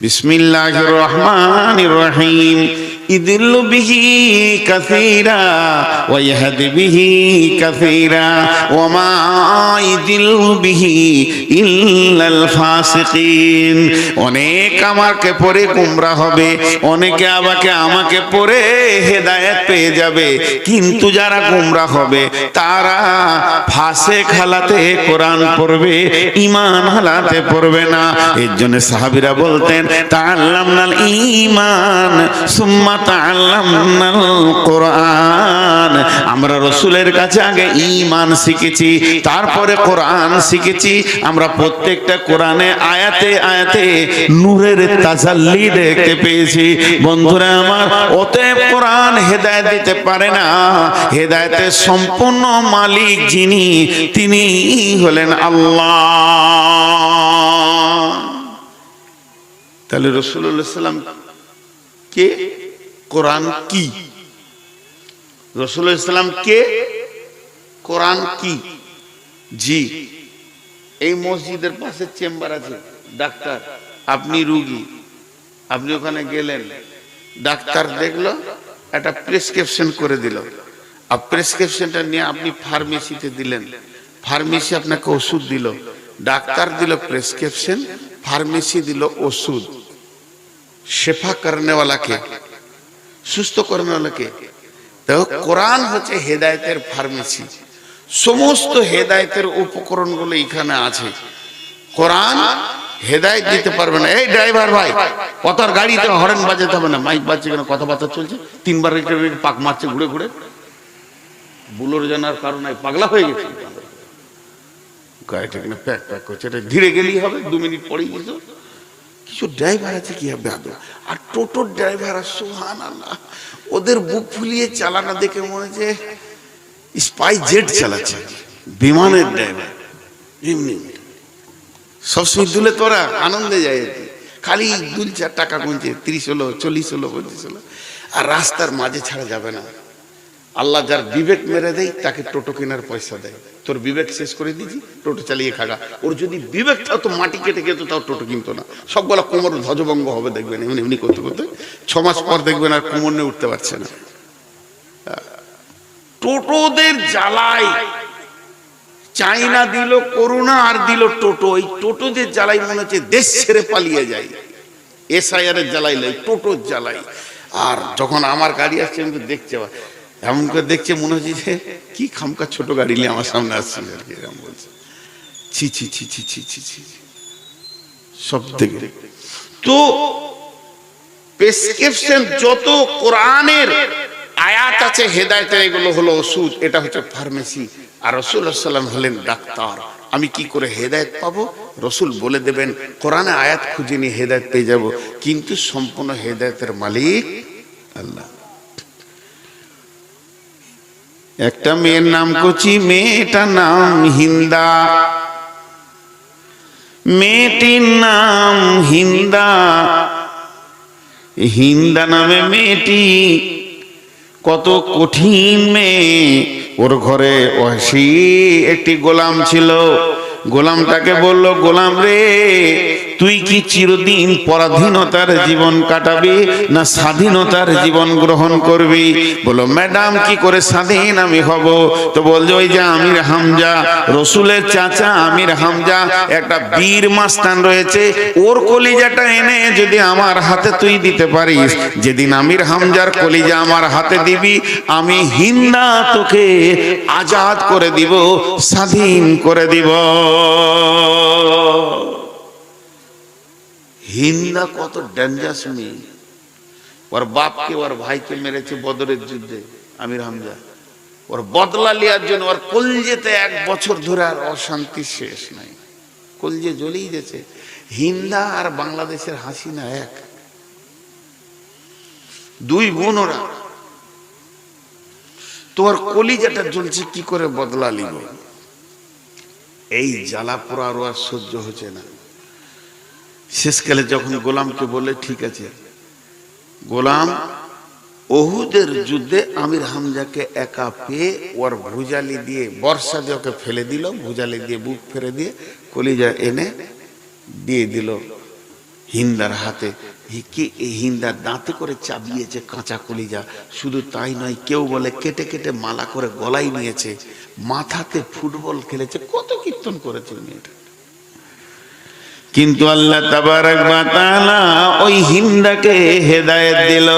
বিসমিল্লাহির রহমানির রহিম ইদিল্লু বিহি কাসীরা ওয়া ইয়াহদি বিহি কাসীরা ওয়া মা ইদিল্লু বিহি ইল্লাল ফাসিকিন। অনেক আমাকে পড়ে গোমরা হবে, অনেকে আমাকে পড়ে হেদায়েত পেয়ে যাবে, কিন্তু যারা গোমরা হবে তারা ফাসিক হালাতে কোরআন পড়বে, ঈমান হালাতে পড়বে না। এর জন্য সাহাবীরা বলতেন তাআল্লামনাল ঈমান সুম্মা তাআল্লামনাল কোরআন। আমরা রাসূলের কাছে আগে ঈমান শিখেছি, তারপরে কোরআন শিখেছি। আমরা প্রত্যেকটা কোরআনে আয়াতে আয়াতে নূরের তাজাল্লি দেখতে পেয়েছি। বন্ধুরা আমার, অতএব কোরআন হেদায়েত দিতে পারে না, হেদায়েতের সম্পূর্ণ মালিক যিনি, তিনি হলেন আল্লাহ। তাহলে রাসূলুল্লাহ সাল্লাম কে, কোরআন কি? রাসূলুল্লাহ সাল্লাম কে, কোরআন কি? জি, এই মসজিদের পাশে চেম্বার আছে, ডাক্তার, আপনি রোগী, আপনি ওখানে গেলেন, ডাক্তার দেখলো, একটা প্রেসক্রিপশন করে দিল, আর প্রেসক্রিপশনটা নিয়ে আপনি ফার্মেসিতে দিলেন, ফার্মেসি আপনাকে ওষুধ দিল, ডাক্তার দিল প্রেসক্রিপশন, ফার্মেসি দিল ওষুধ। শেফা করনেওয়ালাকে, সুস্থ করনেওয়ালাকে। তো কোরআন হচ্ছে হেদায়েতের ফার্মেসি। সমস্ত হেদায়েতের উপকরণগুলো এখানে আছে। কোরআন হেদায়েত দিতে পারবে না। এই ড্রাইভার ভাই, কতার গাড়িতে হর্ন বাজাতে হবে না, মাইক বাজছে কেন, কথাবার্তা চলছে, তিনবার পাক মারছে ঘুরে ঘুরে, বুলোর জানার কারণে পাগলা হয়ে গেছে, গাড়িটা কিনা প্যাক প্যাক করছে, এটা ধীরে গেলেই হবে, 2 মিনিট পরেই গেছে। কিছু ড্রাইভার আছে কি হবে আদৌ, আর টোটোর ড্রাইভার, সুবহানাল্লাহ, ওদের বুক ফুলিয়ে চালানো দেখে মনে হচ্ছে স্পাই জেট চালাচ্ছে, বিমানের ড্রাইভার। এমনি সবসময় দুলে তোরা আনন্দে যায়, খালি দুলছে, টাকা গুনছে, 30 হলো, 40 হলো, 25 হলো, আর রাস্তার মাঝে ছাড়া যাবে না। আল্লাহ যার বিবেক মেরে দেয় তাকে টোটো কেনার পয়সা দেয়। তোর বিবেক শেষ করে দিয়েছি, টোটো চালিয়ে খাগা। ওর যদি বিবেক থাকতো, মাটি কেটে খেতো, তাও টোটো কিনতো না। সবগুলা কোমর ধ্বজভঙ্গ হবে, দেখবেন এমনি এমনি করতে করতে 6 মাস পর দেখবেন আর কোমর নিয়ে উঠতে পারছে না। টোটোদের জ্বালাই, চাইনা দিল করোনা আর দিল টোটো। এই টোটোদের জ্বালাই মনে হচ্ছে দেশ ছেড়ে পালিয়ে যায়। এসআইআর এর জ্বালাই লয়, টোটোর জ্বালাই। আর যখন আমার গাড়ি আসছে, আমি তো দেখছে, এমন করে দেখছে মনে হচ্ছে যে কি খামকা ছোট গাড়ি নিয়ে আমার সামনে আসছে আর কি, এরকম বলছে। ছি ছি ছি ছি ছি ছি ছি, সব দেখে। তো প্রেসক্রিপশন যত কোরআনের আয়াত আছে হেদায়েতের, এগুলো হলো ওষুধ, এটা হচ্ছে ফার্মেসি। আর রাসূলুল্লাহ সাল্লাল্লাহু আলাইহি ওয়াসাল্লাম হলেন ডাক্তার। আমি কি করে হেদায়েত পাবো? রাসূল বলে দেবেন, কোরআনে আয়াত খুঁজে নিয়ে হেদায়েত পেয়ে যাব, কিন্তু সম্পূর্ণ হেদায়েতের মালিক আল্লাহ। একটা মেয়ের নাম কচি, মেয়েটার নাম হিন্দা, মেয়েটির নাম হিন্দা। হিন্দা নামে মেয়েটি কত কঠিন মেয়ে। ওর ঘরে ওয়াসি একটি গোলাম ছিল। গোলামটাকে বলল, গোলাম রে, তুই কি চিরদিন পরাধীনতার জীবন কাটাবি না স্বাধীনতার জীবন গ্রহণ করবি? বলো, ম্যাডাম কি করে স্বাধীন আমি হব? তো বলছে, ওই যে আমির হামজা, রসুলের চাচা আমির হামজা, একটা বীর মাস্তান রয়েছে, ওর কলিজাটা এনে যদি আমার হাতে তুই দিতে পারিস, যেদিন আমির হামজার কলিজা আমার হাতে দিবি, আমি হিন্দা তোকে আজাদ করে দিব, স্বাধীন করে দিব। হিন্দা কত ডেঞ্জারাস মেয়ে। ওর বাপকে, ওর ভাইকে মেরেছে বদরের যুদ্ধে আমির হামজা। ওর বদলা নেওয়ার জন্য ওর কলজেতে 1 বছর ধরে আর অশান্তি শেষ নাই, কলজে জ্বলেই গেছে। হিন্দা আর বাংলাদেশের হাসিনা এক, 2 বোন ওরা। তোর কলিজাটা জ্বলছে, কি করে বদলা নিব? এই জ্বালা পোড়া আর সহ্য হচ্ছে না। শেষকালে যখন গোলামকে বলে, ঠিক আছে, গোলাম ওহুদের যুদ্ধে আমির হামজাকে একা পেয়ে ওর ভুজালি দিয়ে, বর্ষা দিয়ে ওকে ফেলে দিল, ভুজালি দিয়ে বুক ফেলে দিয়ে কলিজা এনে দিয়ে দিল। হিন্দার হাতে হিন্দার দাঁতে করে চাবিয়েছে কাঁচা কলিজা। শুধু তাই নয়, কেউ বলে কেটে কেটে মালা করে গলায় নিয়েছে, মাথাতে ফুটবল খেলেছে, কত কীর্তন করেছে মেয়েটা। কিন্তু আল্লাহ তাবারাক ওয়া তাআলা ওই হিন্দাকে হেদায়েত দিল।